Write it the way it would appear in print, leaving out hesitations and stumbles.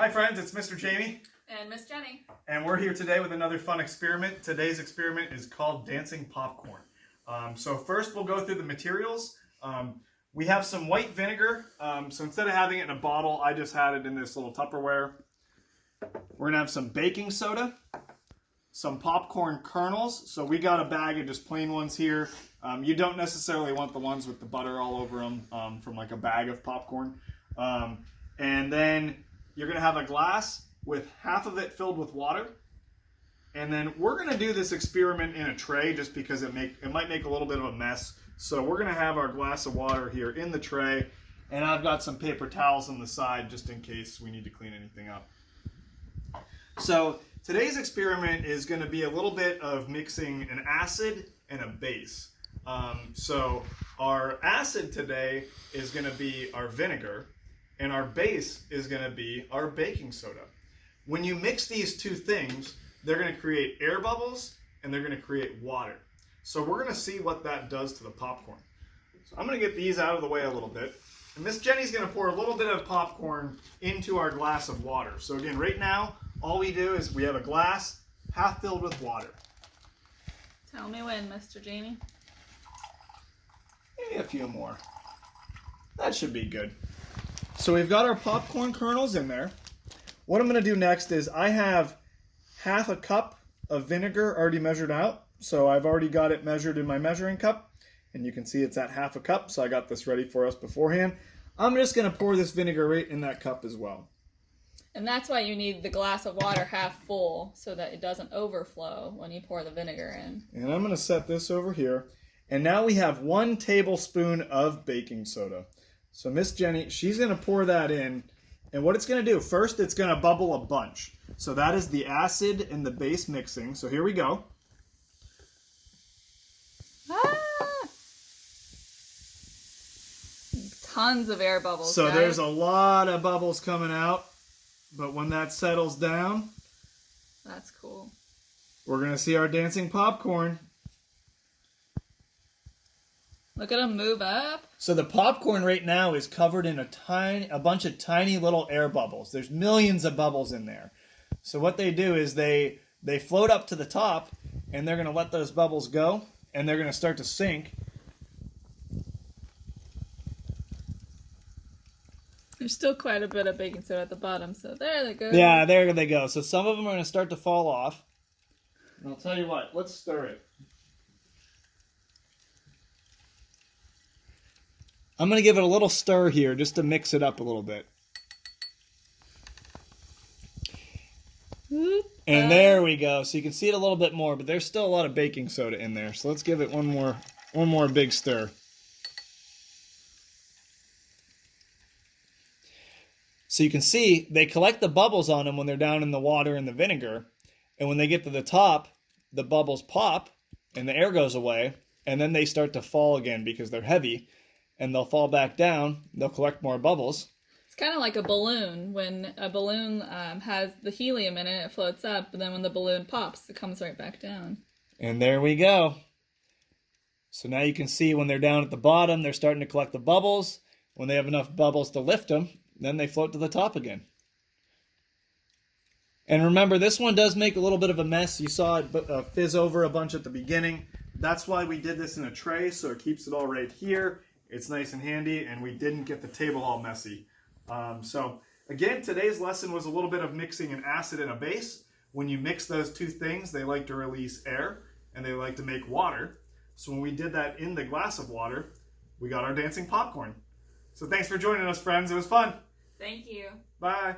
Hi friends, it's Mr. Jamie. And Miss Jenny. And we're here today with another fun experiment. Today's experiment is called dancing popcorn. So first we'll go through the materials. We have some white vinegar. So instead of having it in a bottle, I just had it in this little Tupperware. We're going to have some baking soda, some popcorn kernels. So we got a bag of just plain ones here. You don't necessarily want the ones with the butter all over them from like a bag of popcorn. And then you're going to have a glass with half of it filled with water. And then we're going to do this experiment in a tray just because it might make a little bit of a mess. So we're going to have our glass of water here in the tray. And I've got some paper towels on the side just in case we need to clean anything up. So today's experiment is going to be a little bit of mixing an acid and a base. So our acid today is going to be our vinegar, and our base is going to be our baking soda. When you mix these two things, they're going to create air bubbles and they're going to create water. So we're going to see what that does to the popcorn. So I'm going to get these out of the way a little bit. And Miss Jenny's going to pour a little bit of popcorn into our glass of water. So again, right now, all we do is we have a glass half filled with water. Tell me when, Mr. Jamie. Maybe a few more. That should be good. So we've got our popcorn kernels in there. What I'm going to do next is I have half a cup of vinegar already measured out. So I've already got it measured in my measuring cup. And you can see it's at half a cup. So I got this ready for us beforehand. I'm just going to pour this vinegar right in that cup as well. And that's why you need the glass of water half full so that it doesn't overflow when you pour the vinegar in. And I'm going to set this over here. And now we have 1 tablespoon of baking soda. So Miss Jenny, she's going to pour that in. And what it's going to do, first it's going to bubble a bunch. So that is the acid and the base mixing. So here we go. Ah! Tons of air bubbles, So guys. there's a lot of bubbles coming out. But when that settles down, that's cool. We're going to see our dancing popcorn. Look at them move up. So the popcorn right now is covered in a bunch of tiny little air bubbles. There's millions of bubbles in there. So what they do is they float up to the top, and they're going to let those bubbles go, and they're going to start to sink. There's still quite a bit of baking soda at the bottom, so there they go. Yeah, there they go. So some of them are going to start to fall off. And I'll tell you what, let's stir it. I'm going to give it a little stir here just to mix it up a little bit. And there we go. So you can see it a little bit more, but there's still a lot of baking soda in there. So let's give it one more big stir. So you can see they collect the bubbles on them when they're down in the water and the vinegar. And when they get to the top, the bubbles pop and the air goes away. And then they start to fall again because they're heavy. And they'll fall back down. They'll collect more bubbles. It's kind of like a balloon. When a balloon has the helium in it, it floats up. And then when the balloon pops, it comes right back down. And there we go. So now you can see when they're down at the bottom, they're starting to collect the bubbles. When they have enough bubbles to lift them, then they float to the top again. And remember, this one does make a little bit of a mess. You saw it fizz over a bunch at the beginning. That's why we did this in a tray, so it keeps it all right here. It's nice and handy, and we didn't get the table all messy. So again, today's lesson was a little bit of mixing an acid and a base. When you mix those two things, they like to release air, and they like to make water. So when we did that in the glass of water, we got our dancing popcorn. So thanks for joining us, friends. It was fun. Thank you. Bye.